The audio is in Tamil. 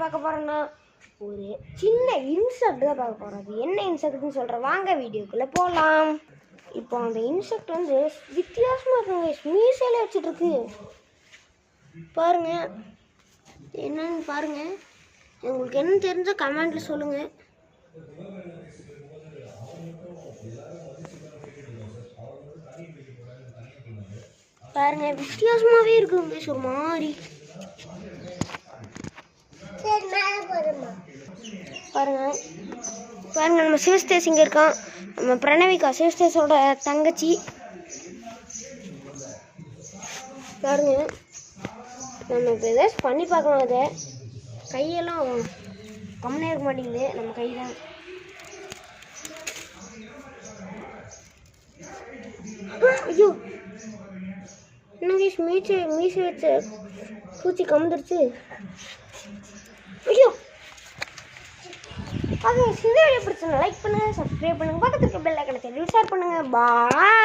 பார்க்க போகிறோன்னா ஒரு சின்ன இன்செக்ட் தான் பார்க்க போகிறோம். அது என்ன இன்செக்ட்னு சொல்கிறேன், வாங்க வீடியோக்குள்ளே போகலாம். இப்போ அந்த இன்செக்ட் வந்து வித்தியாசமாக இருக்குங்க, மீசையில் வச்சுட்ருக்கு பாருங்க. என்னன்னு பாருங்க, உங்களுக்கு என்ன தெரிஞ்சால் கமெண்ட்டில் சொல்லுங்கள். பாருங்க வித்தியாசமாகவே இருக்குங்க, ஒரு மாதிரி. பாருங்க பாருங்க, நம்ம சிவஸ்தேஸ் இங்கே இருக்கான். நம்ம பிரணவிகா சிவஸ்தேஸோட தங்கச்சி. பாருங்க, நம்ம இப்போ ஏதாச்சும் பண்ணி பார்க்கலாம். அதை கையெல்லாம் கம்மியாக இருக்க மாட்டேங்குது, நம்ம கை தான். ஐயோ என்ன மீசை வச்ச பூச்சி கமுந்துருச்சு. ஐயோ அது இந்த வீடியோ பிடிச்சிருந்தா லைக் பண்ணுங்க, சப்ஸ்கிரைப் பண்ணுங்க, பக்கத்துக்கு பெல் ஐக்கனை ஷேர் பண்ணுங்க. பாய்.